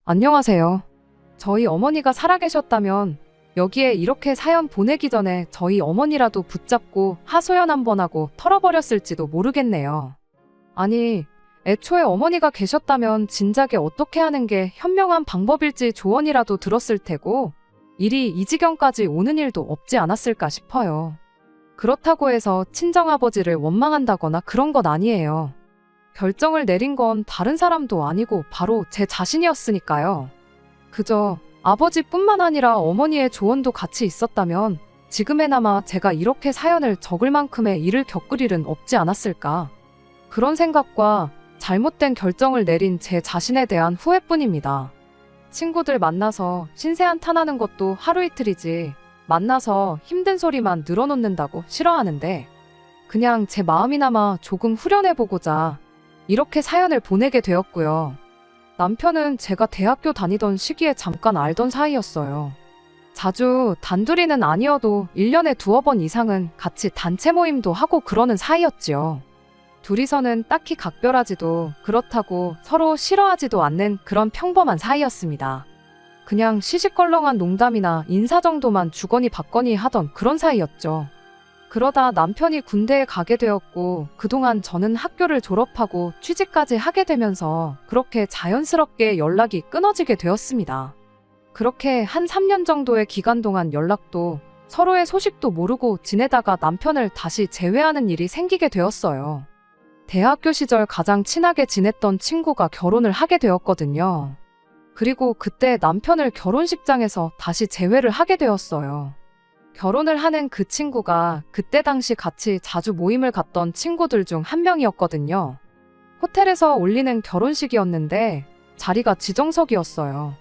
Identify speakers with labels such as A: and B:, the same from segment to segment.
A: 안녕하세요. 저희 어머니가 살아계셨다면 여기에 이렇게 사연 보내기 전에 저희 어머니라도 붙잡고 하소연 한번 하고 털어버렸을지도 모르겠네요. 아니, 애초에 어머니가 계셨다면 진작에 어떻게 하는 게 현명한 방법일지 조언이라도 들었을 테고 일이 이 지경까지 오는 일도 없지 않았을까 싶어요. 그렇다고 해서 친정아버지를 원망한다거나 그런 건 아니에요. 결정을 내린 건 다른 사람도 아니고 바로 제 자신이었으니까요. 그저 아버지뿐만 아니라 어머니의 조언도 같이 있었다면 지금에나마 제가 이렇게 사연을 적을 만큼의 일을 겪을 일은 없지 않았을까. 그런 생각과 잘못된 결정을 내린 제 자신에 대한 후회뿐입니다. 친구들 만나서 신세한탄하는 것도 하루 이틀이지 만나서 힘든 소리만 늘어놓는다고 싫어하는데 그냥 제 마음이나마 조금 후련해보고자 이렇게 사연을 보내게 되었고요. 남편은 제가 대학교 다니던 시기에 잠깐 알던 사이였어요. 자주 단둘이는 아니어도 1년에 두어 번 이상은 같이 단체 모임도 하고 그러는 사이였지요. 둘이서는 딱히 각별하지도 그렇다고 서로 싫어하지도 않는 그런 평범한 사이였습니다. 그냥 시시껄렁한 농담이나 인사 정도만 주거니 받거니 하던 그런 사이였죠. 그러다 남편이 군대에 가게 되었고 그동안 저는 학교를 졸업하고 취직까지 하게 되면서 그렇게 자연스럽게 연락이 끊어지게 되었습니다. 그렇게 한 3년 정도의 기간 동안 연락도 서로의 소식도 모르고 지내다가 남편을 다시 재회하는 일이 생기게 되었어요. 대학교 시절 가장 친하게 지냈던 친구가 결혼을 하게 되었거든요. 그리고 그때 남편을 결혼식장에서 다시 재회를 하게 되었어요. 결혼을 하는 그 친구가 그때 당시 같이 자주 모임을 갔던 친구들 중 한 명이었거든요. 호텔에서 올리는 결혼식이었는데 자리가 지정석이었어요.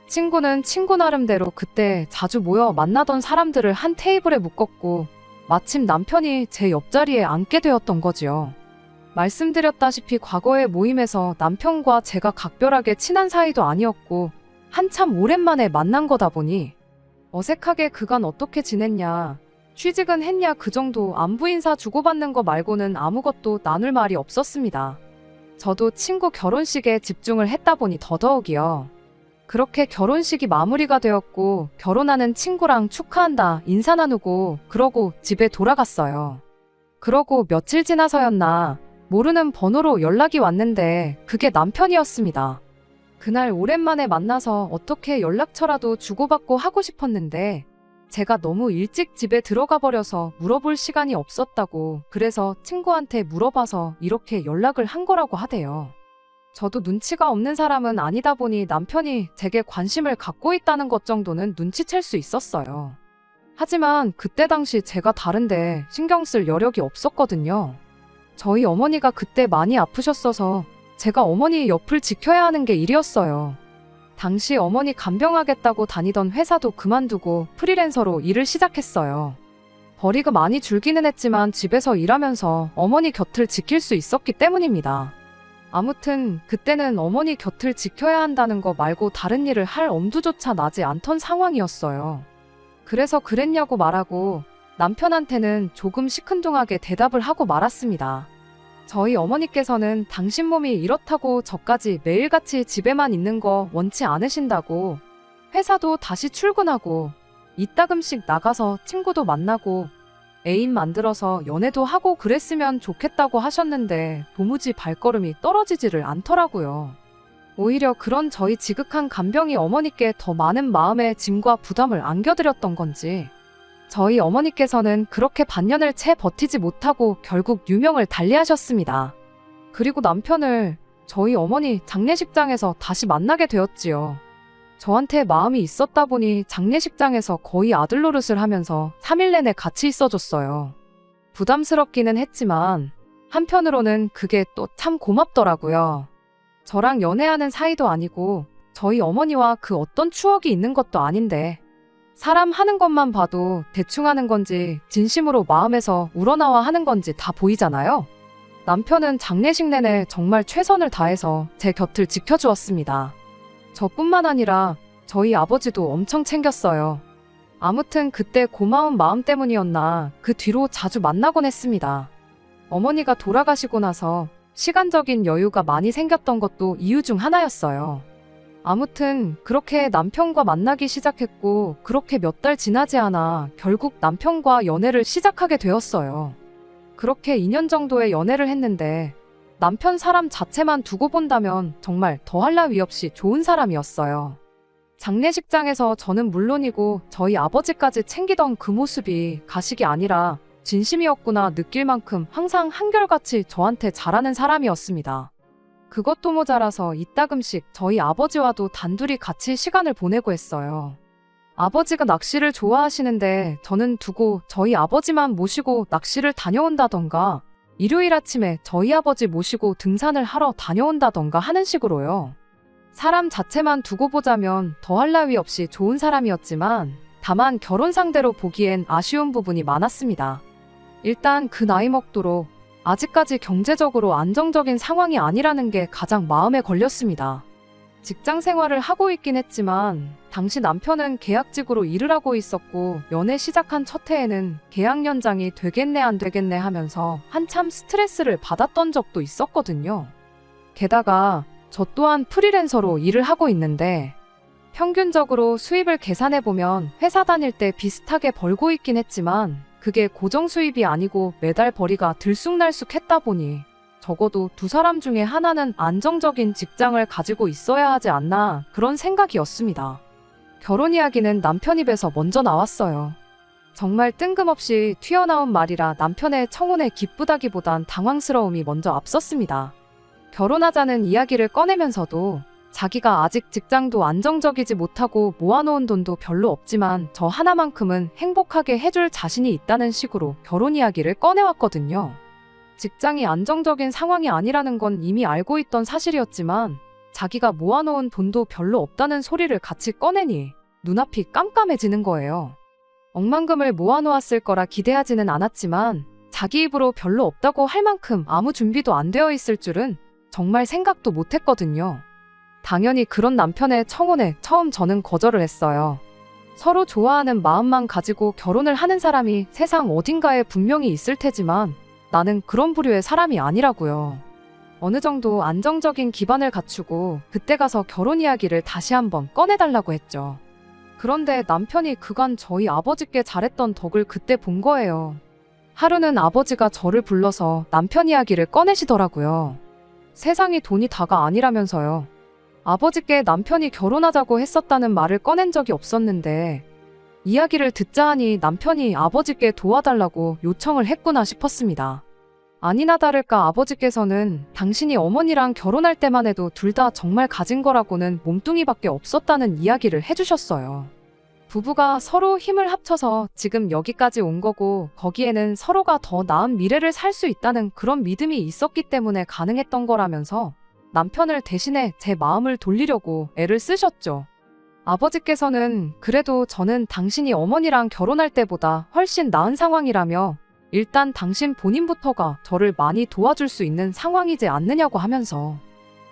A: 친구는 친구 나름대로 그때 자주 모여 만나던 사람들을 한 테이블에 묶었고 마침 남편이 제 옆자리에 앉게 되었던 거지요. 말씀드렸다시피 과거의 모임에서 남편과 제가 각별하게 친한 사이도 아니었고 한참 오랜만에 만난 거다 보니 어색하게 그간 어떻게 지냈냐, 취직은 했냐 그 정도 안부 인사 주고받는 거 말고는 아무것도 나눌 말이 없었습니다. 저도 친구 결혼식에 집중을 했다 보니 더더욱이요. 그렇게 결혼식이 마무리가 되었고 결혼하는 친구랑 축하한다 인사 나누고 그러고 집에 돌아갔어요. 그러고 며칠 지나서였나 모르는 번호로 연락이 왔는데 그게 남편이었습니다. 그날 오랜만에 만나서 어떻게 연락처라도 주고받고 하고 싶었는데 제가 너무 일찍 집에 들어가 버려서 물어볼 시간이 없었다고 그래서 친구한테 물어봐서 이렇게 연락을 한 거라고 하대요. 저도 눈치가 없는 사람은 아니다 보니 남편이 제게 관심을 갖고 있다는 것 정도는 눈치챌 수 있었어요. 하지만 그때 당시 제가 다른데 신경 쓸 여력이 없었거든요. 저희 어머니가 그때 많이 아프셨어서 제가 어머니 옆을 지켜야 하는 게 일이었어요. 당시 어머니 간병하겠다고 다니던 회사도 그만두고 프리랜서로 일을 시작했어요. 벌이가 많이 줄기는 했지만 집에서 일하면서 어머니 곁을 지킬 수 있었기 때문입니다. 아무튼 그때는 어머니 곁을 지켜야 한다는 거 말고 다른 일을 할 엄두조차 나지 않던 상황이었어요. 그래서 그랬냐고 말하고 남편한테는 조금 시큰둥하게 대답을 하고 말았습니다. 저희 어머니께서는 당신 몸이 이렇다고 저까지 매일같이 집에만 있는 거 원치 않으신다고 회사도 다시 출근하고 이따금씩 나가서 친구도 만나고 애인 만들어서 연애도 하고 그랬으면 좋겠다고 하셨는데 도무지 발걸음이 떨어지지를 않더라고요. 오히려 그런 저희 지극한 간병이 어머니께 더 많은 마음의 짐과 부담을 안겨드렸던 건지 저희 어머니께서는 그렇게 반년을 채 버티지 못하고 결국 유명을 달리하셨습니다. 그리고 남편을 저희 어머니 장례식장에서 다시 만나게 되었지요. 저한테 마음이 있었다 보니 장례식장에서 거의 아들 노릇을 하면서 3일 내내 같이 있어줬어요. 부담스럽기는 했지만 한편으로는 그게 또 참 고맙더라고요. 저랑 연애하는 사이도 아니고 저희 어머니와 그 어떤 추억이 있는 것도 아닌데 사람 하는 것만 봐도 대충 하는 건지 진심으로 마음에서 우러나와 하는 건지 다 보이잖아요. 남편은 장례식 내내 정말 최선을 다해서 제 곁을 지켜주었습니다. 저뿐만 아니라 저희 아버지도 엄청 챙겼어요. 아무튼 그때 고마운 마음 때문이었나 그 뒤로 자주 만나곤 했습니다. 어머니가 돌아가시고 나서 시간적인 여유가 많이 생겼던 것도 이유 중 하나였어요. 아무튼 그렇게 남편과 만나기 시작했고 그렇게 몇 달 지나지 않아 결국 남편과 연애를 시작하게 되었어요. 그렇게 2년 정도의 연애를 했는데 남편 사람 자체만 두고 본다면 정말 더할 나위 없이 좋은 사람이었어요. 장례식장에서 저는 물론이고 저희 아버지까지 챙기던 그 모습이 가식이 아니라 진심이었구나 느낄 만큼 항상 한결같이 저한테 잘하는 사람이었습니다. 그것도 모자라서 이따금씩 저희 아버지와도 단둘이 같이 시간을 보내고 했어요. 아버지가 낚시를 좋아하시는데 저는 두고 저희 아버지만 모시고 낚시를 다녀온다던가 일요일 아침에 저희 아버지 모시고 등산을 하러 다녀온다던가 하는 식으로요. 사람 자체만 두고 보자면 더할 나위 없이 좋은 사람이었지만 다만 결혼 상대로 보기엔 아쉬운 부분이 많았습니다. 일단 그 나이 먹도록 아직까지 경제적으로 안정적인 상황이 아니라는 게 가장 마음에 걸렸습니다. 직장 생활을 하고 있긴 했지만 당시 남편은 계약직으로 일을 하고 있었고 연애 시작한 첫 해에는 계약 연장이 되겠네 안 되겠네 하면서 한참 스트레스를 받았던 적도 있었거든요. 게다가 저 또한 프리랜서로 일을 하고 있는데 평균적으로 수입을 계산해보면 회사 다닐 때 비슷하게 벌고 있긴 했지만 그게 고정 수입이 아니고 매달 벌이가 들쑥날쑥했다 보니 적어도 두 사람 중에 하나는 안정적인 직장을 가지고 있어야 하지 않나 그런 생각이었습니다. 결혼 이야기는 남편 입에서 먼저 나왔어요. 정말 뜬금없이 튀어나온 말이라 남편의 청혼에 기쁘다기보단 당황스러움이 먼저 앞섰습니다. 결혼하자는 이야기를 꺼내면서도 자기가 아직 직장도 안정적이지 못하고 모아놓은 돈도 별로 없지만 저 하나만큼은 행복하게 해줄 자신이 있다는 식으로 결혼 이야기를 꺼내왔거든요. 직장이 안정적인 상황이 아니라는 건 이미 알고 있던 사실이었지만 자기가 모아놓은 돈도 별로 없다는 소리를 같이 꺼내니 눈앞이 깜깜해지는 거예요. 억만금을 모아놓았을 거라 기대하지는 않았지만 자기 입으로 별로 없다고 할 만큼 아무 준비도 안 되어 있을 줄은 정말 생각도 못했거든요. 당연히 그런 남편의 청혼에 처음 저는 거절을 했어요. 서로 좋아하는 마음만 가지고 결혼을 하는 사람이 세상 어딘가에 분명히 있을 테지만 나는 그런 부류의 사람이 아니라고요. 어느 정도 안정적인 기반을 갖추고 그때 가서 결혼 이야기를 다시 한번 꺼내달라고 했죠. 그런데 남편이 그간 저희 아버지께 잘했던 덕을 그때 본 거예요. 하루는 아버지가 저를 불러서 남편 이야기를 꺼내시더라고요. 세상이 돈이 다가 아니라면서요. 아버지께 남편이 결혼하자고 했었다는 말을 꺼낸 적이 없었는데 이야기를 듣자 하니 남편이 아버지께 도와달라고 요청을 했구나 싶었습니다. 아니나 다를까 아버지께서는 당신이 어머니랑 결혼할 때만 해도 둘 다 정말 가진 거라고는 몸뚱이밖에 없었다는 이야기를 해주셨어요. 부부가 서로 힘을 합쳐서 지금 여기까지 온 거고 거기에는 서로가 더 나은 미래를 살 수 있다는 그런 믿음이 있었기 때문에 가능했던 거라면서 남편을 대신해 제 마음을 돌리려고 애를 쓰셨죠. 아버지께서는 그래도 저는 당신이 어머니랑 결혼할 때보다 훨씬 나은 상황이라며 일단 당신 본인부터가 저를 많이 도와줄 수 있는 상황이지 않느냐고 하면서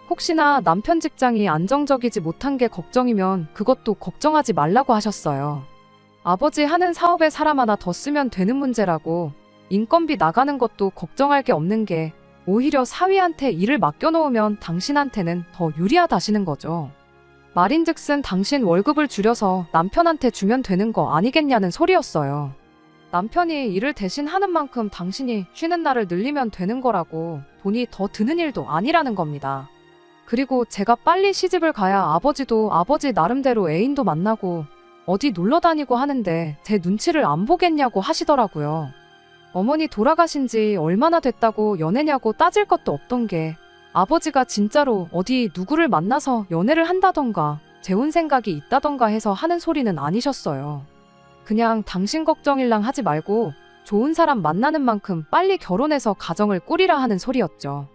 A: 혹시나 남편 직장이 안정적이지 못한 게 걱정이면 그것도 걱정하지 말라고 하셨어요. 아버지 하는 사업에 사람 하나 더 쓰면 되는 문제라고 인건비 나가는 것도 걱정할 게 없는 게 오히려 사위한테 일을 맡겨놓으면 당신한테는 더 유리하다시는 거죠. 말인즉슨 당신 월급을 줄여서 남편한테 주면 되는 거 아니겠냐는 소리였어요. 남편이 일을 대신 하는 만큼 당신이 쉬는 날을 늘리면 되는 거라고 돈이 더 드는 일도 아니라는 겁니다. 그리고 제가 빨리 시집을 가야 아버지도 아버지 나름대로 애인도 만나고 어디 놀러 다니고 하는데 제 눈치를 안 보겠냐고 하시더라고요. 어머니 돌아가신 지 얼마나 됐다고 연애냐고 따질 것도 없던 게 아버지가 진짜로 어디 누구를 만나서 연애를 한다던가 재혼 생각이 있다던가 해서 하는 소리는 아니셨어요. 그냥 당신 걱정일랑 하지 말고 좋은 사람 만나는 만큼 빨리 결혼해서 가정을 꾸리라 하는 소리였죠.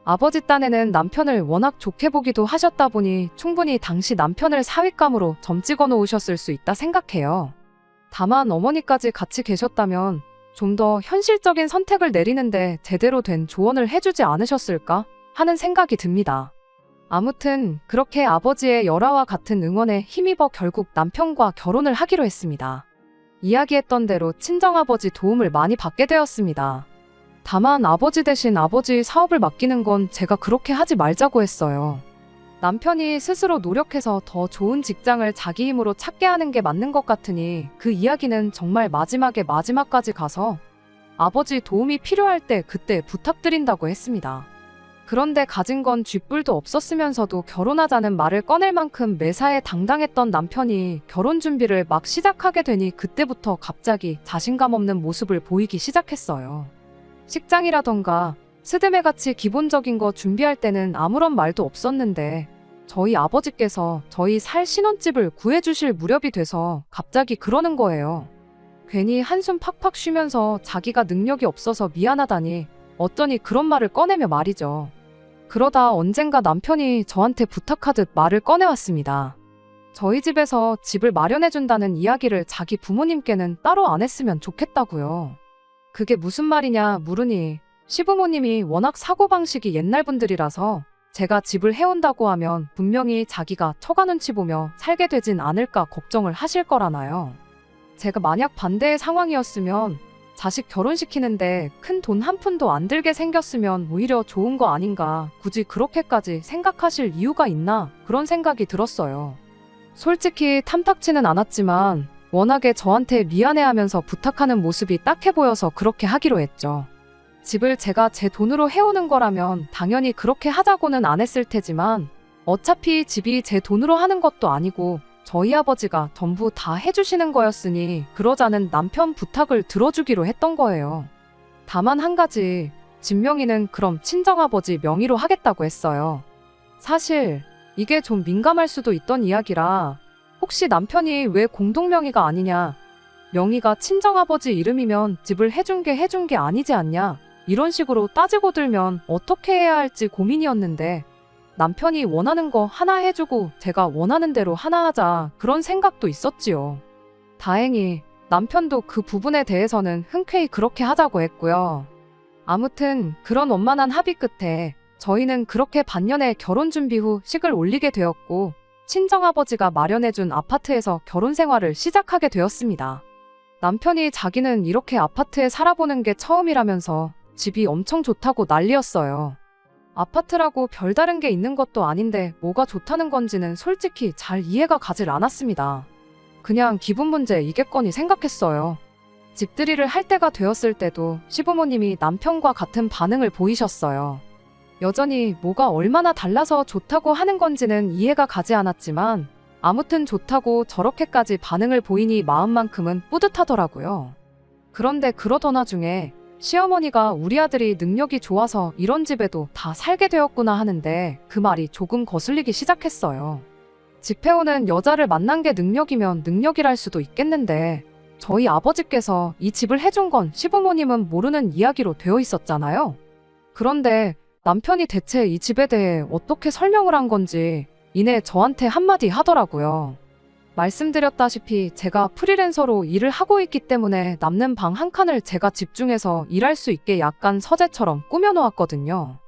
A: 아버지 딴에는 남편을 워낙 좋게 보기도 하셨다 보니 충분히 당시 남편을 사윗감으로 점 찍어 놓으셨을 수 있다 생각해요. 다만 어머니까지 같이 계셨다면 좀 더 현실적인 선택을 내리는데 제대로 된 조언을 해주지 않으셨을까 하는 생각이 듭니다. 아무튼 그렇게 아버지의 열화와 같은 응원에 힘입어 결국 남편과 결혼을 하기로 했습니다. 이야기했던 대로 친정아버지 도움을 많이 받게 되었습니다. 다만 아버지 대신 아버지 사업을 맡기는 건 제가 그렇게 하지 말자고 했어요. 남편이 스스로 노력해서 더 좋은 직장을 자기 힘으로 찾게 하는 게 맞는 것 같으니 그 이야기는 정말 마지막까지 가서 아버지 도움이 필요할 때 그때 부탁드린다고 했습니다. 그런데 가진 건 쥐뿔도 없었으면서도 결혼하자는 말을 꺼낼 만큼 매사에 당당했던 남편이 결혼 준비를 막 시작하게 되니 그때부터 갑자기 자신감 없는 모습을 보이기 시작했어요. 식장이라던가 스드메같이 기본적인 거 준비할 때는 아무런 말도 없었는데 저희 아버지께서 저희 살 신혼집을 구해주실 무렵이 돼서 갑자기 그러는 거예요. 괜히 한숨 팍팍 쉬면서 자기가 능력이 없어서 미안하다니 어쩌니 그런 말을 꺼내며 말이죠. 그러다 언젠가 남편이 저한테 부탁하듯 말을 꺼내왔습니다. 저희 집에서 집을 마련해준다는 이야기를 자기 부모님께는 따로 안 했으면 좋겠다고요. 그게 무슨 말이냐 물으니 시부모님이 워낙 사고방식이 옛날 분들이라서 제가 집을 해온다고 하면 분명히 자기가 처가 눈치 보며 살게 되진 않을까 걱정을 하실 거라나요. 제가 만약 반대의 상황이었으면 자식 결혼시키는데 큰 돈 한 푼도 안 들게 생겼으면 오히려 좋은 거 아닌가, 굳이 그렇게까지 생각하실 이유가 있나 그런 생각이 들었어요. 솔직히 탐탁지는 않았지만 워낙에 저한테 미안해하면서 부탁하는 모습이 딱해 보여서 그렇게 하기로 했죠. 집을 제가 제 돈으로 해오는 거라면 당연히 그렇게 하자고는 안 했을 테지만 어차피 집이 제 돈으로 하는 것도 아니고 저희 아버지가 전부 다 해주시는 거였으니 그러자는 남편 부탁을 들어주기로 했던 거예요. 다만 한 가지, 집 명의는 그럼 친정아버지 명의로 하겠다고 했어요. 사실 이게 좀 민감할 수도 있던 이야기라 혹시 남편이 왜 공동명의가 아니냐, 명의가 친정아버지 이름이면 집을 해준 게 아니지 않냐 이런 식으로 따지고 들면 어떻게 해야 할지 고민이었는데 남편이 원하는 거 하나 해주고 제가 원하는 대로 하나 하자 그런 생각도 있었지요. 다행히 남편도 그 부분에 대해서는 흔쾌히 그렇게 하자고 했고요. 아무튼 그런 원만한 합의 끝에 저희는 그렇게 반년에 결혼 준비 후 식을 올리게 되었고 친정아버지가 마련해준 아파트에서 결혼 생활을 시작하게 되었습니다. 남편이 자기는 이렇게 아파트에 살아보는 게 처음이라면서 집이 엄청 좋다고 난리였어요. 아파트라고 별다른 게 있는 것도 아닌데 뭐가 좋다는 건지는 솔직히 잘 이해가 가질 않았습니다. 그냥 기분 문제이겠거니 생각했어요. 집들이를 할 때가 되었을 때도 시부모님이 남편과 같은 반응을 보이셨어요. 여전히 뭐가 얼마나 달라서 좋다고 하는 건지는 이해가 가지 않았지만 아무튼 좋다고 저렇게까지 반응을 보이니 마음만큼은 뿌듯하더라고요. 그런데 그러던 와중에 시어머니가 우리 아들이 능력이 좋아서 이런 집에도 다 살게 되었구나 하는데 그 말이 조금 거슬리기 시작했어요. 집해오는 여자를 만난 게 능력이면 능력이랄 수도 있겠는데 저희 아버지께서 이 집을 해준 건 시부모님은 모르는 이야기로 되어 있었잖아요. 그런데 남편이 대체 이 집에 대해 어떻게 설명을 한 건지 이내 저한테 한마디 하더라고요. 말씀드렸다시피 제가 프리랜서로 일을 하고 있기 때문에 남는 방 한 칸을 제가 집중해서 일할 수 있게 약간 서재처럼 꾸며놓았거든요.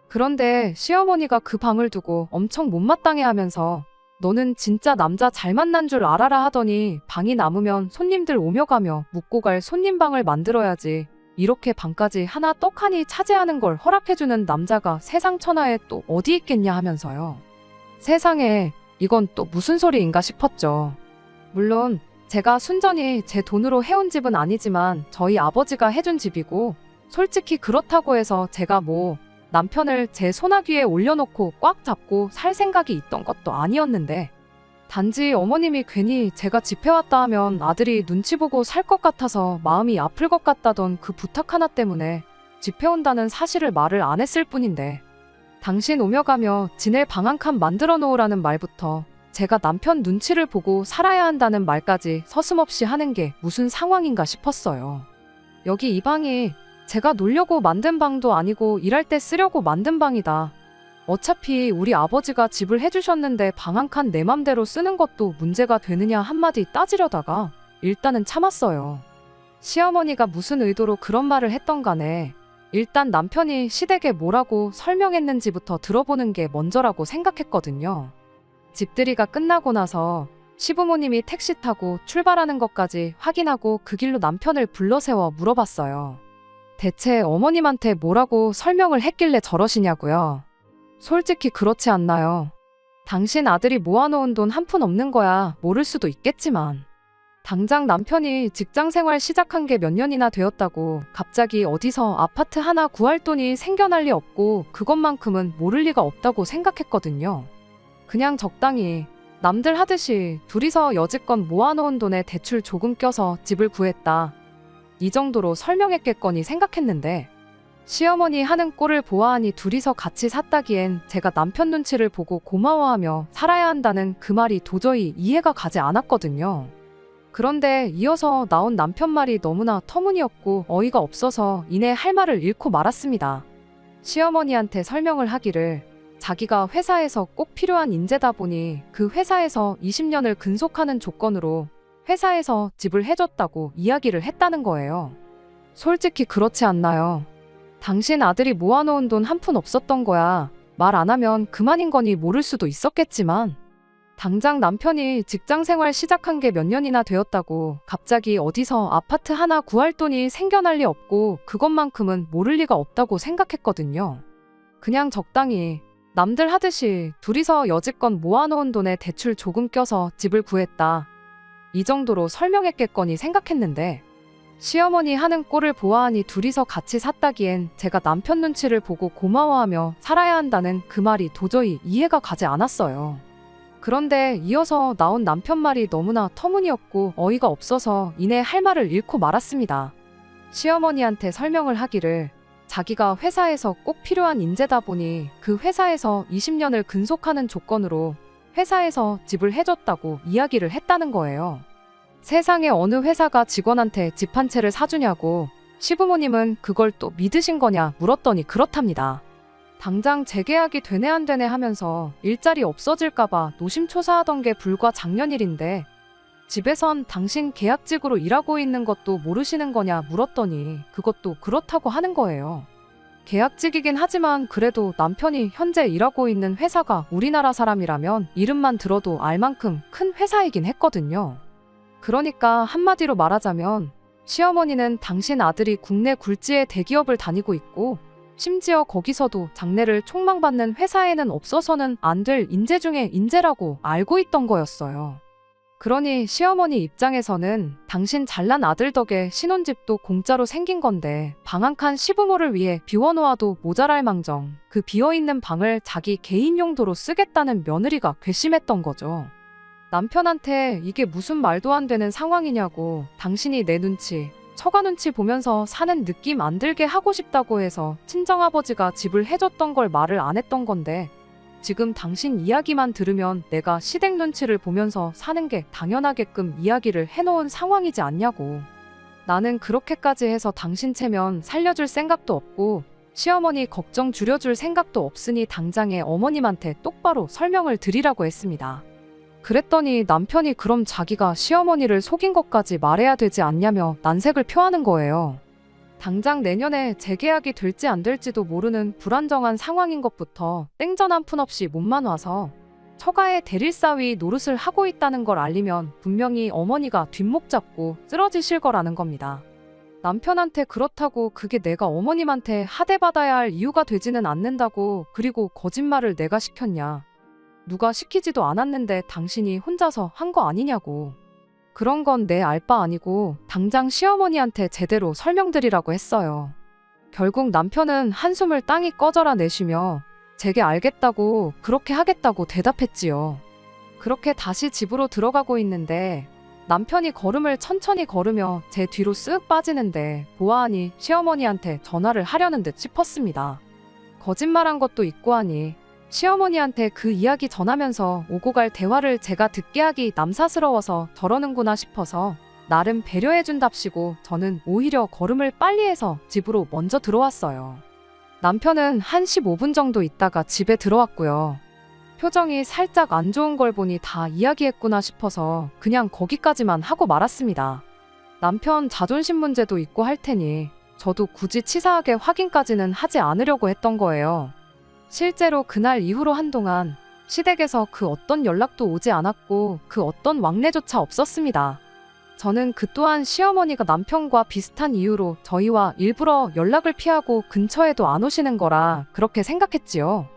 A: 그런데 시어머니가 그 방을 두고 엄청 못마땅해 하면서 너는 진짜 남자 잘 만난 줄 알아라 하더니 방이 남으면 손님들 오며 가며 묵고 갈 손님방을 만들어야지 이렇게 방까지 하나 떡하니 차지하는 걸 허락해주는 남자가 세상 천하에 또 어디 있겠냐 하면서요. 세상에 이건 또 무슨 소리인가 싶었죠. 물론 제가 순전히 제 돈으로 해온 집은 아니지만 저희 아버지가 해준 집이고 솔직히 그렇다고 해서 제가 뭐 남편을 제 손아귀 위에 올려놓고 꽉 잡고 살 생각이 있던 것도 아니었는데 단지 어머님이 괜히 제가 집해왔다 하면 아들이 눈치 보고 살 것 같아서 마음이 아플 것 같다던 그 부탁 하나 때문에 집해온다는 사실을 말을 안 했을 뿐인데 당신 오며 가며 지낼 방 한 칸 만들어 놓으라는 말부터 제가 남편 눈치를 보고 살아야 한다는 말까지 서슴없이 하는 게 무슨 상황인가 싶었어요. 여기 이 방이 제가 놀려고 만든 방도 아니고 일할 때 쓰려고 만든 방이다. 어차피 우리 아버지가 집을 해주셨는데 방 한 칸 내 맘대로 쓰는 것도 문제가 되느냐 한마디 따지려다가 일단은 참았어요. 시어머니가 무슨 의도로 그런 말을 했던 간에 일단 남편이 시댁에 뭐라고 설명했는지부터 들어보는 게 먼저라고 생각했거든요. 집들이가 끝나고 나서 시부모님이 택시 타고 출발하는 것까지 확인하고 그 길로 남편을 불러세워 물어봤어요. 대체 어머님한테 뭐라고 설명을 했길래 저러시냐고요. 솔직히 그렇지 않나요? 당신 아들이 모아놓은 돈 한 푼 없는 거야 모를 수도 있겠지만 당장 남편이 직장 생활 시작한 게 몇 년이나 되었다고 갑자기 어디서 아파트 하나 구할 돈이 생겨날 리 없고 그것만큼은 모를 리가 없다고 생각했거든요. 그냥 적당히 남들 하듯이 둘이서 여지껏 모아놓은 돈에 대출 조금 껴서 집을 구했다. 이 정도로 설명했겠거니 생각했는데 시어머니 하는 꼴을 보아하니 둘이서 같이 샀다기엔 제가 남편 눈치를 보고 고마워하며 살아야 한다는 그 말이 도저히 이해가 가지 않았거든요. 그런데 이어서 나온 남편 말이 너무나 터무니없고 어이가 없어서 이내 할 말을 잃고 말았습니다. 시어머니한테 설명을 하기를 자기가 회사에서 꼭 필요한 인재다 보니 그 회사에서 20년을 근속하는 조건으로 회사에서 집을 해줬다고 이야기를 했다는 거예요. 솔직히 그렇지 않나요? 당신 아들이 모아놓은 돈 한 푼 없었던 거야. 말 안 하면 그만인 거니 모를 수도 있었겠지만 당장 남편이 직장 생활 시작한 게 몇 년이나 되었다고 갑자기 어디서 아파트 하나 구할 돈이 생겨날 리 없고 그것만큼은 모를 리가 없다고 생각했거든요. 그냥 적당히 남들 하듯이 둘이서 여지껏 모아놓은 돈에 대출 조금 껴서 집을 구했다. 이 정도로 설명했겠거니 생각했는데 시어머니 하는 꼴을 보아하니 둘이서 같이 샀다기엔 제가 남편 눈치를 보고 고마워하며 살아야 한다는 그 말이 도저히 이해가 가지 않았어요. 그런데 이어서 나온 남편 말이 너무나 터무니없고 어이가 없어서 이내 할 말을 잃고 말았습니다. 시어머니한테 설명을 하기를 자기가 회사에서 꼭 필요한 인재다 보니 그 회사에서 20년을 근속하는 조건으로 회사에서 집을 해줬다고 이야기를 했다는 거예요. 세상에 어느 회사가 직원한테 집 한 채를 사주냐고 시부모님은 그걸 또 믿으신 거냐 물었더니 그렇답니다. 당장 재계약이 되네 안 되네 하면서 일자리 없어질까봐 노심초사하던 게 불과 작년 일인데 집에선 당신 계약직으로 일하고 있는 것도 모르시는 거냐 물었더니 그것도 그렇다고 하는 거예요. 계약직이긴 하지만 그래도 남편이 현재 일하고 있는 회사가 우리나라 사람이라면 이름만 들어도 알 만큼 큰 회사이긴 했거든요. 그러니까 한마디로 말하자면 시어머니는 당신 아들이 국내 굴지의 대기업을 다니고 있고 심지어 거기서도 장래를 촉망받는 회사에는 없어서는 안 될 인재 중에 인재라고 알고 있던 거였어요. 그러니 시어머니 입장에서는 당신 잘난 아들 덕에 신혼집도 공짜로 생긴 건데 방 한 칸 시부모를 위해 비워놓아도 모자랄 망정 그 비어있는 방을 자기 개인 용도로 쓰겠다는 며느리가 괘씸했던 거죠. 남편한테 이게 무슨 말도 안 되는 상황이냐고 당신이 내 눈치, 처가 눈치 보면서 사는 느낌 안 들게 하고 싶다고 해서 친정아버지가 집을 해줬던 걸 말을 안 했던 건데 지금 당신 이야기만 들으면 내가 시댁 눈치를 보면서 사는 게 당연하게끔 이야기를 해놓은 상황이지 않냐고. 나는 그렇게까지 해서 당신 체면 살려줄 생각도 없고 시어머니 걱정 줄여줄 생각도 없으니 당장에 어머님한테 똑바로 설명을 드리라고 했습니다. 그랬더니 남편이 그럼 자기가 시어머니를 속인 것까지 말해야 되지 않냐며 난색을 표하는 거예요. 당장 내년에 재계약이 될지 안 될지도 모르는 불안정한 상황인 것부터 땡전 한 푼 없이 몸만 와서 처가의 대릴사위 노릇을 하고 있다는 걸 알리면 분명히 어머니가 뒷목 잡고 쓰러지실 거라는 겁니다. 남편한테 그렇다고 그게 내가 어머님한테 하대받아야 할 이유가 되지는 않는다고. 그리고 거짓말을 내가 시켰냐. 누가 시키지도 않았는데 당신이 혼자서 한 거 아니냐고. 그런 건 내 알 바 아니고 당장 시어머니한테 제대로 설명드리라고 했어요. 결국 남편은 한숨을 땅이 꺼져라 내쉬며 제게 알겠다고 그렇게 하겠다고 대답했지요. 그렇게 다시 집으로 들어가고 있는데 남편이 걸음을 천천히 걸으며 제 뒤로 쓱 빠지는데 보아하니 시어머니한테 전화를 하려는 듯 싶었습니다. 거짓말한 것도 있고 하니 시어머니한테 그 이야기 전하면서 오고 갈 대화를 제가 듣게 하기 남사스러워서 저러는구나 싶어서 나름 배려해준답시고 저는 오히려 걸음을 빨리 해서 집으로 먼저 들어왔어요. 남편은 한 15분 정도 있다가 집에 들어왔고요. 표정이 살짝 안 좋은 걸 보니 다 이야기했구나 싶어서 그냥 거기까지만 하고 말았습니다. 남편 자존심 문제도 있고 할 테니 저도 굳이 치사하게 확인까지는 하지 않으려고 했던 거예요. 실제로 그날 이후로 한동안 시댁에서 그 어떤 연락도 오지 않았고 그 어떤 왕래조차 없었습니다. 저는 그 또한 시어머니가 남편과 비슷한 이유로 저희와 일부러 연락을 피하고 근처에도 안 오시는 거라 그렇게 생각했지요.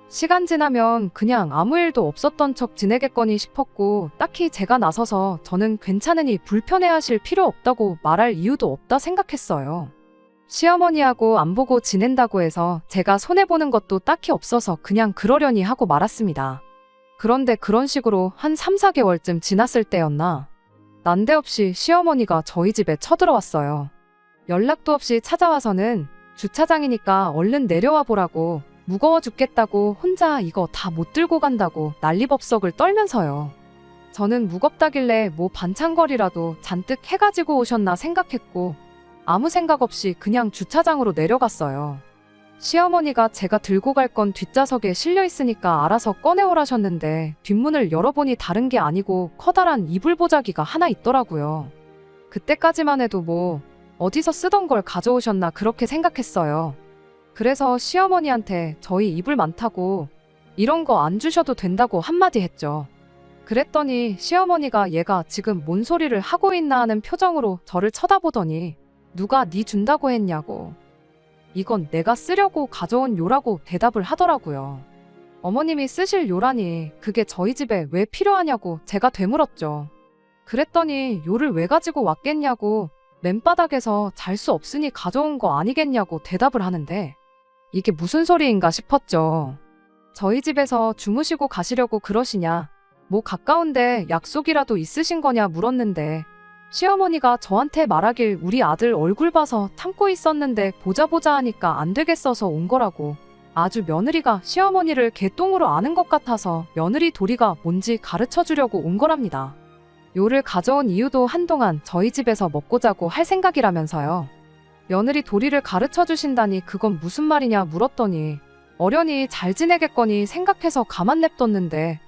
A: 시간 지나면 그냥 아무 일도 없었던 척 지내겠거니 싶었고 딱히 제가 나서서 저는 괜찮으니 불편해하실 필요 없다고 말할 이유도 없다 생각했어요. 시어머니하고 안 보고 지낸다고 해서 제가 손해보는 것도 딱히 없어서 그냥 그러려니 하고 말았습니다. 그런데 그런 식으로 한 3, 4개월쯤 지났을 때였나 난데없이 시어머니가 저희 집에 쳐들어왔어요. 연락도 없이 찾아와서는 주차장이니까 얼른 내려와 보라고 무거워 죽겠다고 혼자 이거 다 못 들고 간다고 난리법석을 떨면서요. 저는 무겁다길래 뭐 반찬거리라도 잔뜩 해가지고 오셨나 생각했고 아무 생각 없이 그냥 주차장으로 내려갔어요. 시어머니가 제가 들고 갈 건 뒷좌석에 실려 있으니까 알아서 꺼내오라셨는데 뒷문을 열어보니 다른 게 아니고 커다란 이불 보자기가 하나 있더라고요. 그때까지만 해도 뭐 어디서 쓰던 걸 가져오셨나 그렇게 생각했어요. 그래서 시어머니한테 저희 이불 많다고 이런 거 안 주셔도 된다고 한마디 했죠. 그랬더니 시어머니가 얘가 지금 뭔 소리를 하고 있나 하는 표정으로 저를 쳐다보더니 누가 니 준다고 했냐고 이건 내가 쓰려고 가져온 요라고 대답을 하더라고요. 어머님이 쓰실 요라니 그게 저희 집에 왜 필요하냐고 제가 되물었죠. 그랬더니 요를 왜 가지고 왔겠냐고 맨바닥에서 잘 수 없으니 가져온 거 아니겠냐고 대답을 하는데 이게 무슨 소리인가 싶었죠. 저희 집에서 주무시고 가시려고 그러시냐 뭐 가까운데 약속이라도 있으신 거냐 물었는데 시어머니가 저한테 말하길 우리 아들 얼굴 봐서 참고 있었는데 보자 하니까 안 되겠어서 온 거라고 아주 며느리가 시어머니를 개똥으로 아는 것 같아서 며느리 도리가 뭔지 가르쳐 주려고 온 거랍니다. 요를 가져온 이유도 한동안 저희 집에서 먹고 자고 할 생각이라면서요. 며느리 도리를 가르쳐 주신다니 그건 무슨 말이냐 물었더니 어련히 잘 지내겠거니 생각해서 가만 냅뒀는데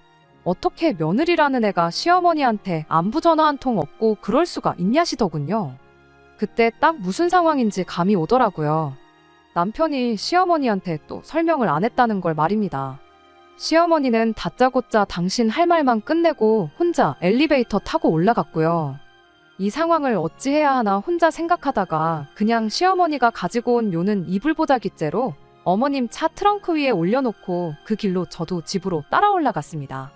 A: 어떻게 며느리라는 애가 시어머니한테 안부 전화 한 통 없고 그럴 수가 있냐시더군요. 그때 딱 무슨 상황인지 감이 오더라고요. 남편이 시어머니한테 또 설명을 안 했다는 걸 말입니다. 시어머니는 다짜고짜 당신 할 말만 끝내고 혼자 엘리베이터 타고 올라갔고요. 이 상황을 어찌해야 하나 혼자 생각하다가 그냥 시어머니가 가지고 온 요는 이불 보자기째로 어머님 차 트렁크 위에 올려놓고 그 길로 저도 집으로 따라 올라갔습니다.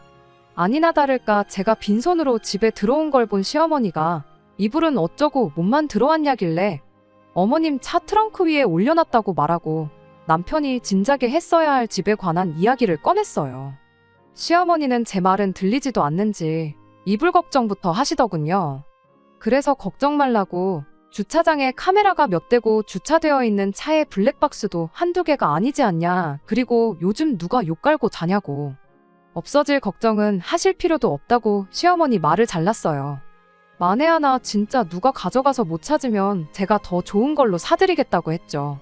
A: 아니나 다를까 제가 빈손으로 집에 들어온 걸 본 시어머니가 이불은 어쩌고 몸만 들어왔냐길래 어머님 차 트렁크 위에 올려놨다고 말하고 남편이 진작에 했어야 할 집에 관한 이야기를 꺼냈어요. 시어머니는 제 말은 들리지도 않는지 이불 걱정부터 하시더군요. 그래서 걱정 말라고 주차장에 카메라가 몇 대고 주차되어 있는 차의 블랙박스도 한두 개가 아니지 않냐. 그리고 요즘 누가 욕 깔고 자냐고. 없어질 걱정은 하실 필요도 없다고 시어머니 말을 잘랐어요. 만에 하나 진짜 누가 가져가서 못 찾으면 제가 더 좋은 걸로 사드리겠다고 했죠.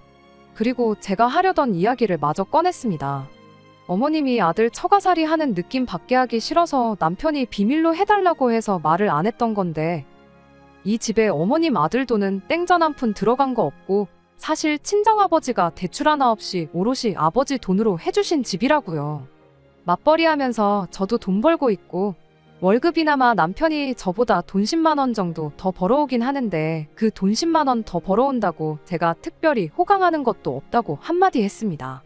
A: 그리고 제가 하려던 이야기를 마저 꺼냈습니다. 어머님이 아들 처가살이 하는 느낌 받게 하기 싫어서 남편이 비밀로 해달라고 해서 말을 안 했던 건데 이 집에 어머님 아들 돈은 땡전 한 푼 들어간 거 없고 사실 친정아버지가 대출 하나 없이 오롯이 아버지 돈으로 해주신 집이라고요. 맞벌이 하면서 저도 돈 벌고 있고 월급이나마 남편이 저보다 돈 10만 원 정도 더 벌어오긴 하는데 그 돈 10만 원 더 벌어온다고 제가 특별히 호강하는 것도 없다고 한마디 했습니다.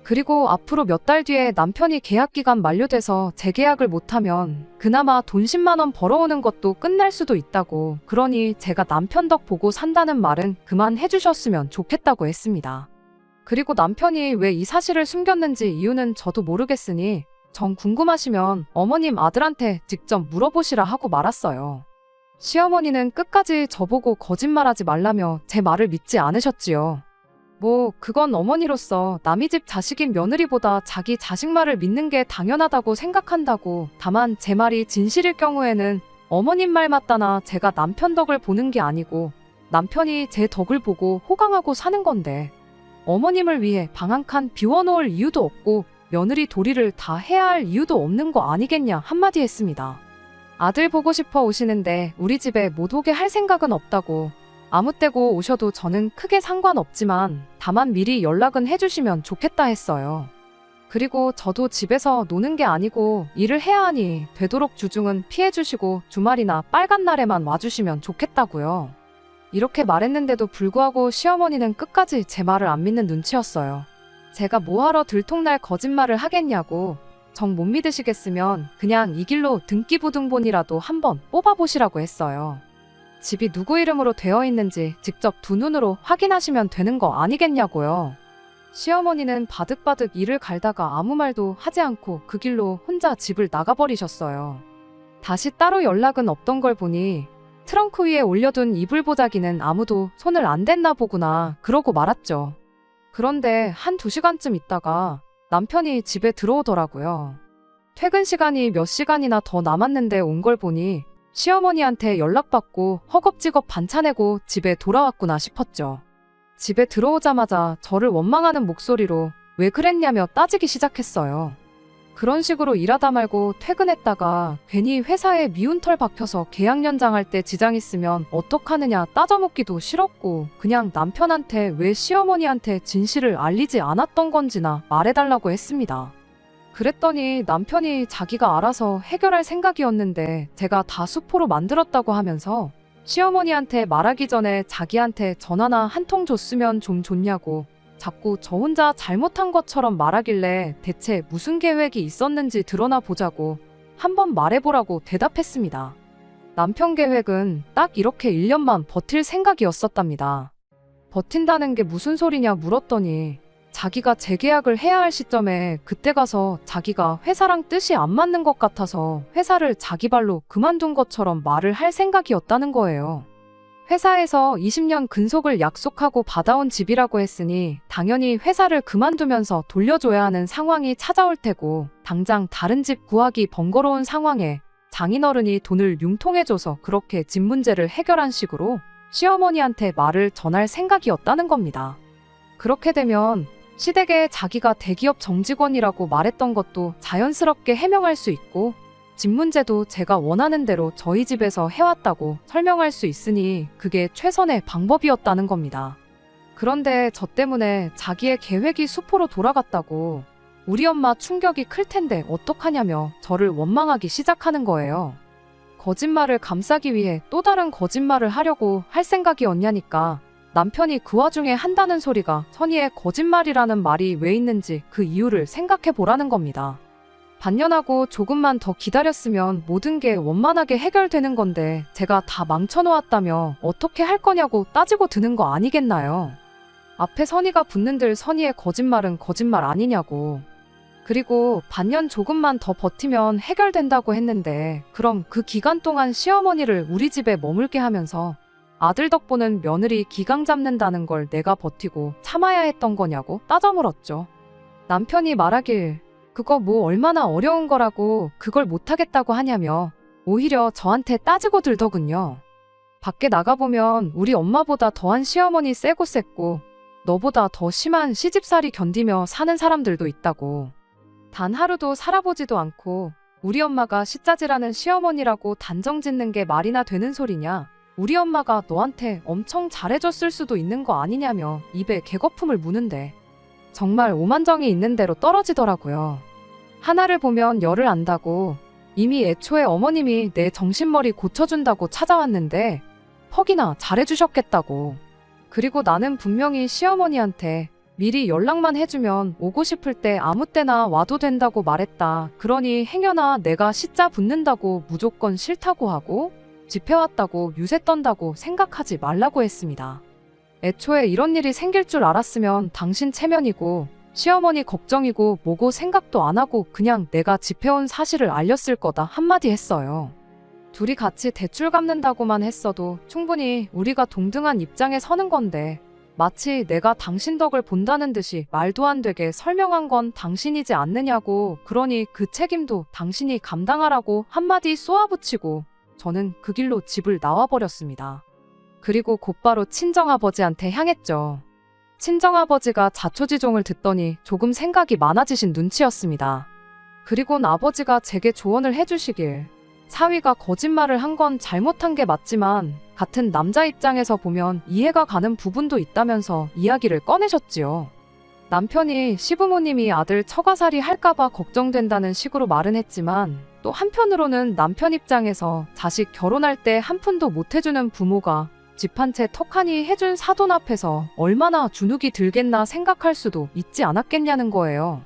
A: 그리고 앞으로 몇 달 뒤에 남편이 계약기간 만료돼서 재계약을 못하면 그나마 돈 10만 원 벌어오는 것도 끝날 수도 있다고 그러니 제가 남편 덕 보고 산다는 말은 그만 해주셨으면 좋겠다고 했습니다. 그리고 남편이 왜 이 사실을 숨겼는지 이유는 저도 모르겠으니 정 궁금하시면 어머님 아들한테 직접 물어보시라 하고 말았어요. 시어머니는 끝까지 저보고 거짓말하지 말라며 제 말을 믿지 않으셨지요. 뭐 그건 어머니로서 남의 집 자식인 며느리보다 자기 자식 말을 믿는 게 당연하다고 생각한다고 다만 제 말이 진실일 경우에는 어머님 말 맞다나 제가 남편 덕을 보는 게 아니고 남편이 제 덕을 보고 호강하고 사는 건데 어머님을 위해 방 한 칸 비워놓을 이유도 없고 며느리 도리를 다 해야 할 이유도 없는 거 아니겠냐 한마디 했습니다. 아들 보고 싶어 오시는데 우리 집에 못 오게 할 생각은 없다고 아무 때고 오셔도 저는 크게 상관없지만 다만 미리 연락은 해주시면 좋겠다 했어요. 그리고 저도 집에서 노는 게 아니고 일을 해야 하니 되도록 주중은 피해주시고 주말이나 빨간 날에만 와주시면 좋겠다고요. 이렇게 말했는데도 불구하고 시어머니는 끝까지 제 말을 안 믿는 눈치였어요. 제가 뭐하러 들통날 거짓말을 하겠냐고. 정 못 믿으시겠으면 그냥 이 길로 등기부등본이라도 한번 뽑아보시라고 했어요. 집이 누구 이름으로 되어 있는지 직접 두 눈으로 확인하시면 되는 거 아니겠냐고요. 시어머니는 바득바득 이를 갈다가 아무 말도 하지 않고 그 길로 혼자 집을 나가버리셨어요. 다시 따로 연락은 없던 걸 보니 트렁크 위에 올려둔 이불보자기는 아무도 손을 안 댔나 보구나 그러고 말았죠. 그런데 한 2시간쯤 있다가 남편이 집에 들어오더라고요. 퇴근 시간이 몇 시간이나 더 남았는데 온 걸 보니 시어머니한테 연락받고 허겁지겁 반차 내고 집에 돌아왔구나 싶었죠. 집에 들어오자마자 저를 원망하는 목소리로 왜 그랬냐며 따지기 시작했어요. 그런 식으로 일하다 말고 퇴근했다가 괜히 회사에 미운 털 박혀서 계약 연장할 때 지장 있으면 어떡하느냐 따져묻기도 싫었고 그냥 남편한테 왜 시어머니한테 진실을 알리지 않았던 건지나 말해달라고 했습니다. 그랬더니 남편이 자기가 알아서 해결할 생각이었는데 제가 다 수포로 만들었다고 하면서 시어머니한테 말하기 전에 자기한테 전화나 한 통 줬으면 좀 좋냐고 자꾸 저 혼자 잘못한 것처럼 말하길래 대체 무슨 계획이 있었는지 드러나 보자고 한번 말해보라고 대답했습니다. 남편 계획은 딱 이렇게 1년만 버틸 생각이었었답니다. 버틴다는 게 무슨 소리냐 물었더니 자기가 재계약을 해야 할 시점에 그때 가서 자기가 회사랑 뜻이 안 맞는 것 같아서 회사를 자기 발로 그만둔 것처럼 말을 할 생각이었다는 거예요. 회사에서 20년 근속을 약속하고 받아온 집이라고 했으니 당연히 회사를 그만두면서 돌려줘야 하는 상황이 찾아올 테고 당장 다른 집 구하기 번거로운 상황에 장인어른이 돈을 융통해줘서 그렇게 집 문제를 해결한 식으로 시어머니한테 말을 전할 생각이었다는 겁니다. 그렇게 되면 시댁에 자기가 대기업 정직원이라고 말했던 것도 자연스럽게 해명할 수 있고 집 문제도 제가 원하는 대로 저희 집에서 해왔다고 설명할 수 있으니 그게 최선의 방법이었다는 겁니다. 그런데 저 때문에 자기의 계획이 수포로 돌아갔다고 우리 엄마 충격이 클 텐데 어떡하냐며 저를 원망하기 시작하는 거예요. 거짓말을 감싸기 위해 또 다른 거짓말을 하려고 할 생각이었냐니까 남편이 그 와중에 한다는 소리가 선의의 거짓말이라는 말이 왜 있는지 그 이유를 생각해 보라는 겁니다. 반년하고 조금만 더 기다렸으면 모든 게 원만하게 해결되는 건데 제가 다 망쳐놓았다며 어떻게 할 거냐고 따지고 드는 거 아니겠나요? 앞에 선의가 붙는들 선의의 거짓말은 거짓말 아니냐고. 그리고 반년 조금만 더 버티면 해결된다고 했는데 그럼 그 기간 동안 시어머니를 우리 집에 머물게 하면서 아들 덕보는 며느리 기강 잡는다는 걸 내가 버티고 참아야 했던 거냐고 따져 물었죠. 남편이 말하길 그거 뭐 얼마나 어려운 거라고 그걸 못하겠다고 하냐며 오히려 저한테 따지고 들더군요. 밖에 나가보면 우리 엄마보다 더한 시어머니 세고 셌고 너보다 더 심한 시집살이 견디며 사는 사람들도 있다고. 단 하루도 살아보지도 않고 우리 엄마가 시짜지라는 시어머니라고 단정짓는 게 말이나 되는 소리냐. 우리 엄마가 너한테 엄청 잘해줬을 수도 있는 거 아니냐며 입에 개거품을 무는데 정말 오만정이 있는 대로 떨어지더라고요. 하나를 보면 열을 안다고 이미 애초에 어머님이 내 정신머리 고쳐준다고 찾아왔는데 퍽이나 잘해주셨겠다고. 그리고 나는 분명히 시어머니한테 미리 연락만 해주면 오고 싶을 때 아무 때나 와도 된다고 말했다. 그러니 행여나 내가 시자 붙는다고 무조건 싫다고 하고 집해왔다고 유세 떤다고 생각하지 말라고 했습니다. 애초에 이런 일이 생길 줄 알았으면 당신 체면이고 시어머니 걱정이고 뭐고 생각도 안 하고 그냥 내가 집해온 사실을 알렸을 거다 한마디 했어요. 둘이 같이 대출 갚는다고만 했어도 충분히 우리가 동등한 입장에 서는 건데 마치 내가 당신 덕을 본다는 듯이 말도 안 되게 설명한 건 당신이지 않느냐고. 그러니 그 책임도 당신이 감당하라고 한마디 쏘아붙이고 저는 그 길로 집을 나와버렸습니다. 그리고 곧바로 친정아버지한테 향했죠. 친정아버지가 자초지종을 듣더니 조금 생각이 많아지신 눈치였습니다. 그리곤 아버지가 제게 조언을 해주시길 사위가 거짓말을 한 건 잘못한 게 맞지만 같은 남자 입장에서 보면 이해가 가는 부분도 있다면서 이야기를 꺼내셨지요. 남편이 시부모님이 아들 처가살이 할까봐 걱정된다는 식으로 말은 했지만 또 한편으로는 남편 입장에서 자식 결혼할 때 한 푼도 못 해주는 부모가 집 한 채 턱하니 해준 사돈 앞에서 얼마나 주눅이 들겠나 생각할 수도 있지 않았겠냐는 거예요.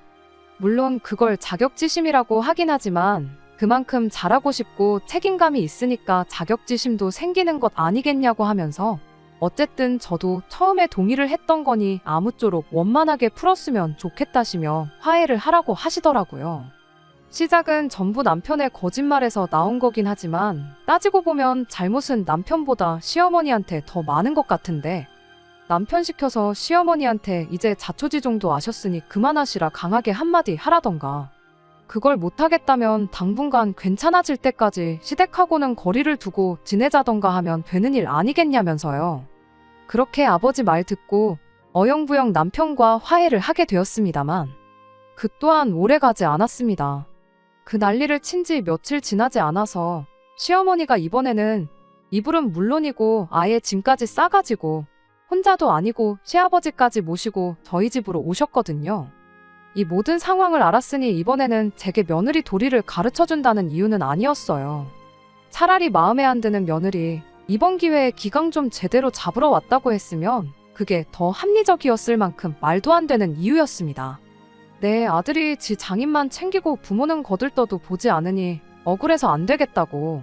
A: 물론 그걸 자격지심이라고 하긴 하지만 그만큼 잘하고 싶고 책임감이 있으니까 자격지심도 생기는 것 아니겠냐고 하면서 어쨌든 저도 처음에 동의를 했던 거니 아무쪼록 원만하게 풀었으면 좋겠다시며 화해를 하라고 하시더라고요. 시작은 전부 남편의 거짓말에서 나온 거긴 하지만 따지고 보면 잘못은 남편보다 시어머니한테 더 많은 것 같은데 남편 시켜서 시어머니한테 이제 자초지 정도 아셨으니 그만하시라 강하게 한마디 하라던가 그걸 못하겠다면 당분간 괜찮아질 때까지 시댁하고는 거리를 두고 지내자던가 하면 되는 일 아니겠냐면서요. 그렇게 아버지 말 듣고 어영부영 남편과 화해를 하게 되었습니다만 그 또한 오래가지 않았습니다. 그 난리를 친 지 며칠 지나지 않아서 시어머니가 이번에는 이불은 물론이고 아예 짐까지 싸가지고 혼자도 아니고 시아버지까지 모시고 저희 집으로 오셨거든요. 이 모든 상황을 알았으니 이번에는 제게 며느리 도리를 가르쳐준다는 이유는 아니었어요. 차라리 마음에 안 드는 며느리 이번 기회에 기강 좀 제대로 잡으러 왔다고 했으면 그게 더 합리적이었을 만큼 말도 안 되는 이유였습니다. 내 아들이 지 장인만 챙기고 부모는 거들떠도 보지 않으니 억울해서 안 되겠다고.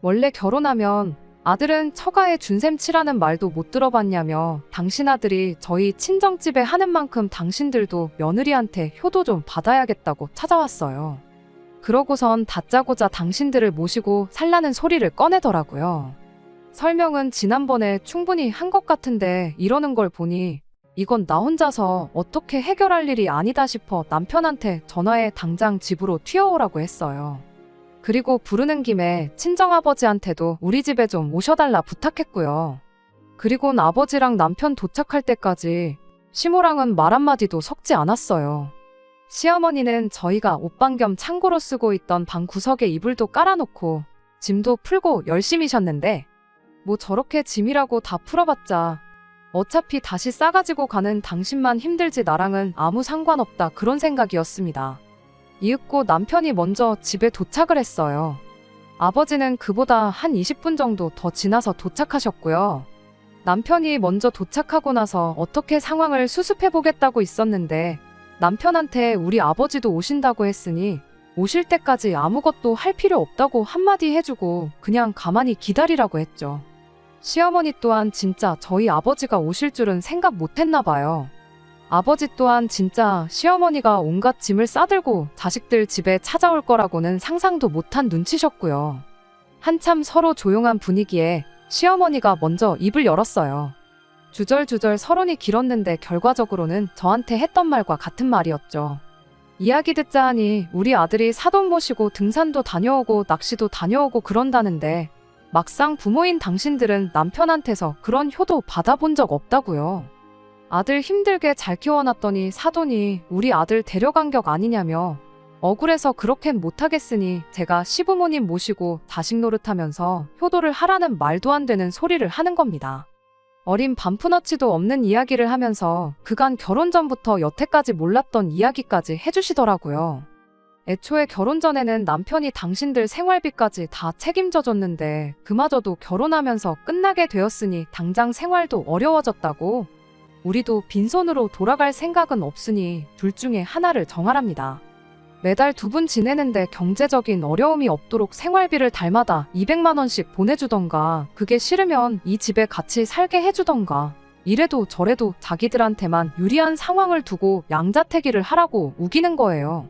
A: 원래 결혼하면 아들은 처가에 준셈 치라는 말도 못 들어봤냐며 당신 아들이 저희 친정집에 하는 만큼 당신들도 며느리한테 효도 좀 받아야겠다고 찾아왔어요. 그러고선 다짜고짜 당신들을 모시고 살라는 소리를 꺼내더라고요. 설명은 지난번에 충분히 한 것 같은데 이러는 걸 보니 이건 나 혼자서 어떻게 해결할 일이 아니다 싶어 남편한테 전화해 당장 집으로 튀어오라고 했어요. 그리고 부르는 김에 친정아버지한테도 우리 집에 좀 오셔달라 부탁했고요. 그리곤 아버지랑 남편 도착할 때까지 시모랑은 말 한마디도 섞지 않았어요. 시어머니는 저희가 옷방 겸 창고로 쓰고 있던 방 구석에 이불도 깔아놓고 짐도 풀고 열심히 쉬었는데 뭐 저렇게 짐이라고 다 풀어봤자 어차피 다시 싸가지고 가는 당신만 힘들지 나랑은 아무 상관없다 그런 생각이었습니다. 이윽고 남편이 먼저 집에 도착을 했어요. 아버지는 그보다 한 20분 정도 더 지나서 도착하셨고요. 남편이 먼저 도착하고 나서 어떻게 상황을 수습해보겠다고 있었는데 남편한테 우리 아버지도 오신다고 했으니 오실 때까지 아무것도 할 필요 없다고 한마디 해주고 그냥 가만히 기다리라고 했죠. 시어머니 또한 진짜 저희 아버지가 오실 줄은 생각 못했나 봐요. 아버지 또한 진짜 시어머니가 온갖 짐을 싸들고 자식들 집에 찾아올 거라고는 상상도 못한 눈치셨고요. 한참 서로 조용한 분위기에 시어머니가 먼저 입을 열었어요. 주절주절 서론이 길었는데 결과적으로는 저한테 했던 말과 같은 말이었죠. 이야기 듣자 하니 우리 아들이 사돈 모시고 등산도 다녀오고 낚시도 다녀오고 그런다는데 막상 부모인 당신들은 남편한테서 그런 효도 받아본 적 없다고요. 아들 힘들게 잘 키워놨더니 사돈이 우리 아들 데려간 격 아니냐며 억울해서 그렇게는 못하겠으니 제가 시부모님 모시고 자식 노릇하면서 효도를 하라는 말도 안 되는 소리를 하는 겁니다. 어린 반푼어치도 없는 이야기를 하면서 그간 결혼 전부터 여태까지 몰랐던 이야기까지 해주시더라고요. 애초에 결혼 전에는 남편이 당신들 생활비까지 다 책임져줬는데 그마저도 결혼하면서 끝나게 되었으니 당장 생활도 어려워졌다고 우리도 빈손으로 돌아갈 생각은 없으니 둘 중에 하나를 정하랍니다. 매달 2분 지내는데 경제적인 어려움이 없도록 생활비를 달마다 200만 원씩 보내주던가 그게 싫으면 이 집에 같이 살게 해주던가 이래도 저래도 자기들한테만 유리한 상황을 두고 양자택일을 하라고 우기는 거예요.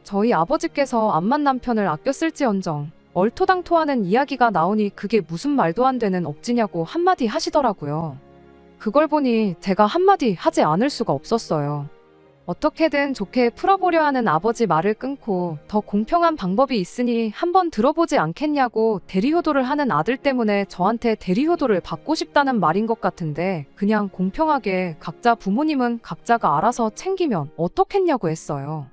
A: 저희 아버지께서 암만 남편을 아껴 쓸지언정 얼토당토하는 이야기가 나오니 그게 무슨 말도 안 되는 억지냐고 한마디 하시더라고요. 그걸 보니 제가 한마디 하지 않을 수가 없었어요. 어떻게든 좋게 풀어보려 하는 아버지 말을 끊고 더 공평한 방법이 있으니 한번 들어보지 않겠냐고 대리효도를 하는 아들 때문에 저한테 대리효도를 받고 싶다는 말인 것 같은데 그냥 공평하게 각자 부모님은 각자가 알아서 챙기면 어떻겠냐고 했어요.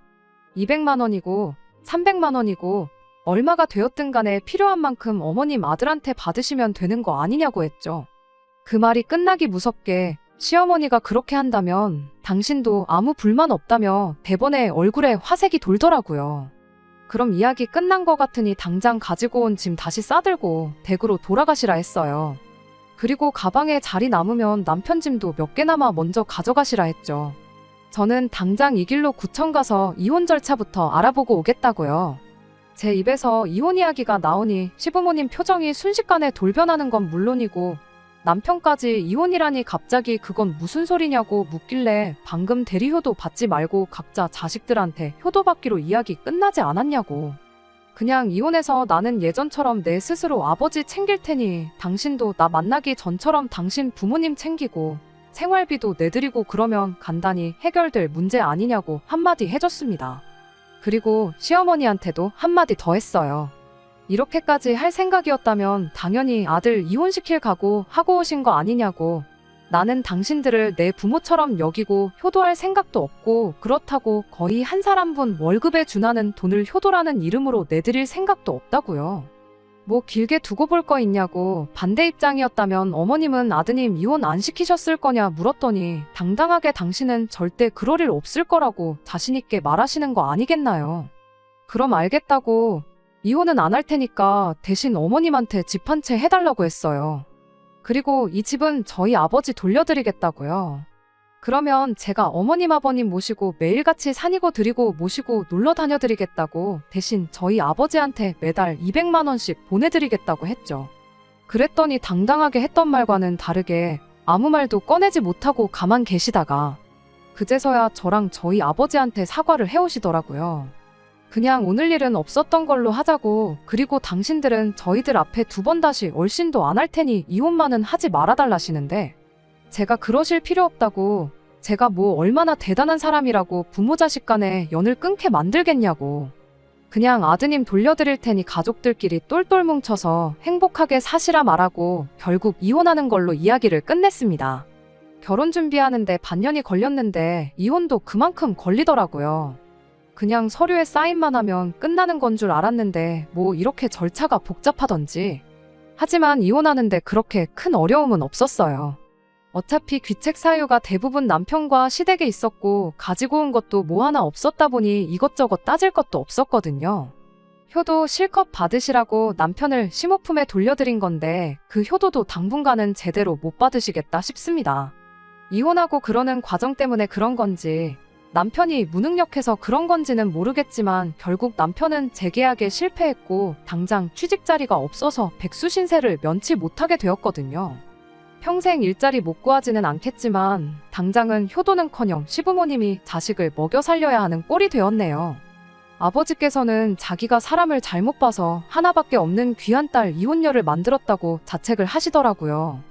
A: 200만 원이고 300만 원이고 얼마가 되었든 간에 필요한 만큼 어머님 아들한테 받으시면 되는 거 아니냐고 했죠. 그 말이 끝나기 무섭게 시어머니가 그렇게 한다면 당신도 아무 불만 없다며 대번에 얼굴에 화색이 돌더라고요. 그럼 이야기 끝난 것 같으니 당장 가지고 온 짐 다시 싸들고 댁으로 돌아가시라 했어요. 그리고 가방에 자리 남으면 남편 짐도 몇 개나마 먼저 가져가시라 했죠. 저는 당장 이 길로 구청 가서 이혼 절차부터 알아보고 오겠다고요. 제 입에서 이혼 이야기가 나오니 시부모님 표정이 순식간에 돌변하는 건 물론이고 남편까지 이혼이라니 갑자기 그건 무슨 소리냐고 묻길래 방금 대리효도 받지 말고 각자 자식들한테 효도 받기로 이야기 끝나지 않았냐고. 그냥 이혼해서 나는 예전처럼 내 스스로 아버지 챙길 테니 당신도 나 만나기 전처럼 당신 부모님 챙기고 생활비도 내드리고 그러면 간단히 해결될 문제 아니냐고 한마디 해줬습니다. 그리고 시어머니한테도 한마디 더 했어요. 이렇게까지 할 생각이었다면 당연히 아들 이혼시킬 각오 하고 오신 거 아니냐고. 나는 당신들을 내 부모처럼 여기고 효도할 생각도 없고 그렇다고 거의 한 사람분 월급에 준하는 돈을 효도라는 이름으로 내드릴 생각도 없다고요. 뭐 길게 두고 볼 거 있냐고. 반대 입장이었다면 어머님은 아드님 이혼 안 시키셨을 거냐 물었더니 당당하게 당신은 절대 그럴 일 없을 거라고 자신있게 말하시는 거 아니겠나요. 그럼 알겠다고. 이혼은 안 할 테니까 대신 어머님한테 집 한 채 해달라고 했어요. 그리고 이 집은 저희 아버지 돌려드리겠다고요. 그러면 제가 어머님 아버님 모시고 매일같이 산이고 드리고 모시고 놀러 다녀드리겠다고 대신 저희 아버지한테 매달 200만 원씩 보내드리겠다고 했죠. 그랬더니 당당하게 했던 말과는 다르게 아무 말도 꺼내지 못하고 가만 계시다가 그제서야 저랑 저희 아버지한테 사과를 해오시더라고요. 그냥 오늘 일은 없었던 걸로 하자고. 그리고 당신들은 저희들 앞에 두 번 다시 얼씬도 안 할 테니 이혼만은 하지 말아달라시는데 제가 그러실 필요 없다고. 제가 뭐 얼마나 대단한 사람이라고 부모 자식 간에 연을 끊게 만들겠냐고. 그냥 아드님 돌려드릴 테니 가족들끼리 똘똘 뭉쳐서 행복하게 사시라 말하고 결국 이혼하는 걸로 이야기를 끝냈습니다. 결혼 준비하는데 반년이 걸렸는데 이혼도 그만큼 걸리더라고요. 그냥 서류에 사인만 하면 끝나는 건 줄 알았는데 뭐 이렇게 절차가 복잡하던지. 하지만 이혼하는데 그렇게 큰 어려움은 없었어요. 어차피 귀책 사유가 대부분 남편과 시댁에 있었고 가지고 온 것도 뭐 하나 없었다 보니 이것저것 따질 것도 없었거든요. 효도 실컷 받으시라고 남편을 심호품에 돌려드린 건데 그 효도도 당분간은 제대로 못 받으시겠다 싶습니다. 이혼하고 그러는 과정 때문에 그런 건지 남편이 무능력해서 그런 건지는 모르겠지만 결국 남편은 재계약에 실패했고 당장 취직 자리가 없어서 백수 신세를 면치 못하게 되었거든요. 평생 일자리 못 구하지는 않겠지만 당장은 효도는커녕 시부모님이 자식을 먹여 살려야 하는 꼴이 되었네요. 아버지께서는 자기가 사람을 잘못 봐서 하나밖에 없는 귀한 딸 이혼녀를 만들었다고 자책을 하시더라고요.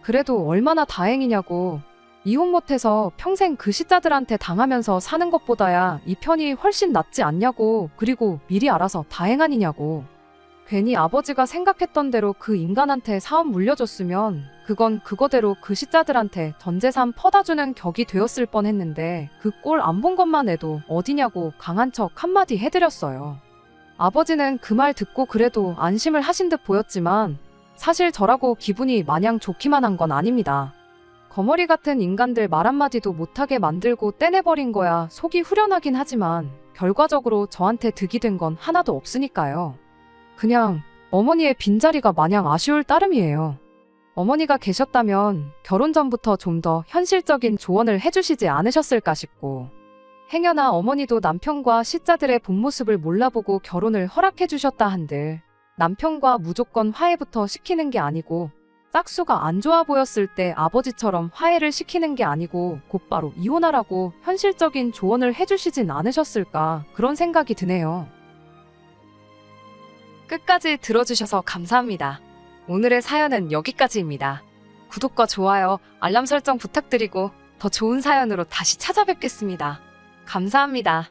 A: 그래도 얼마나 다행이냐고. 이혼 못해서 평생 그 시자들한테 당하면서 사는 것보다야 이 편이 훨씬 낫지 않냐고. 그리고 미리 알아서 다행 아니냐고. 괜히 아버지가 생각했던 대로 그 인간한테 사업 물려줬으면 그건 그거대로 그 시자들한테 전재산 퍼다주는 격이 되었을 뻔했는데 그 꼴 안 본 것만 해도 어디냐고 강한 척 한마디 해드렸어요. 아버지는 그 말 듣고 그래도 안심을 하신 듯 보였지만 사실 저라고 기분이 마냥 좋기만 한 건 아닙니다. 거머리 같은 인간들 말 한마디도 못하게 만들고 떼내버린 거야 속이 후련하긴 하지만 결과적으로 저한테 득이 된 건 하나도 없으니까요. 그냥 어머니의 빈자리가 마냥 아쉬울 따름이에요. 어머니가 계셨다면 결혼 전부터 좀 더 현실적인 조언을 해주시지 않으셨을까 싶고 행여나 어머니도 남편과 시자들의 본 모습을 몰라보고 결혼을 허락해 주셨다 한들 남편과 무조건 화해부터 시키는 게 아니고 짝수가 안 좋아 보였을 때 아버지처럼 화해를 시키는 게 아니고 곧바로 이혼하라고 현실적인 조언을 해주시진 않으셨을까 그런 생각이 드네요. 끝까지 들어주셔서 감사합니다. 오늘의 사연은 여기까지입니다. 구독과 좋아요, 알람 설정 부탁드리고 더 좋은 사연으로 다시 찾아뵙겠습니다. 감사합니다.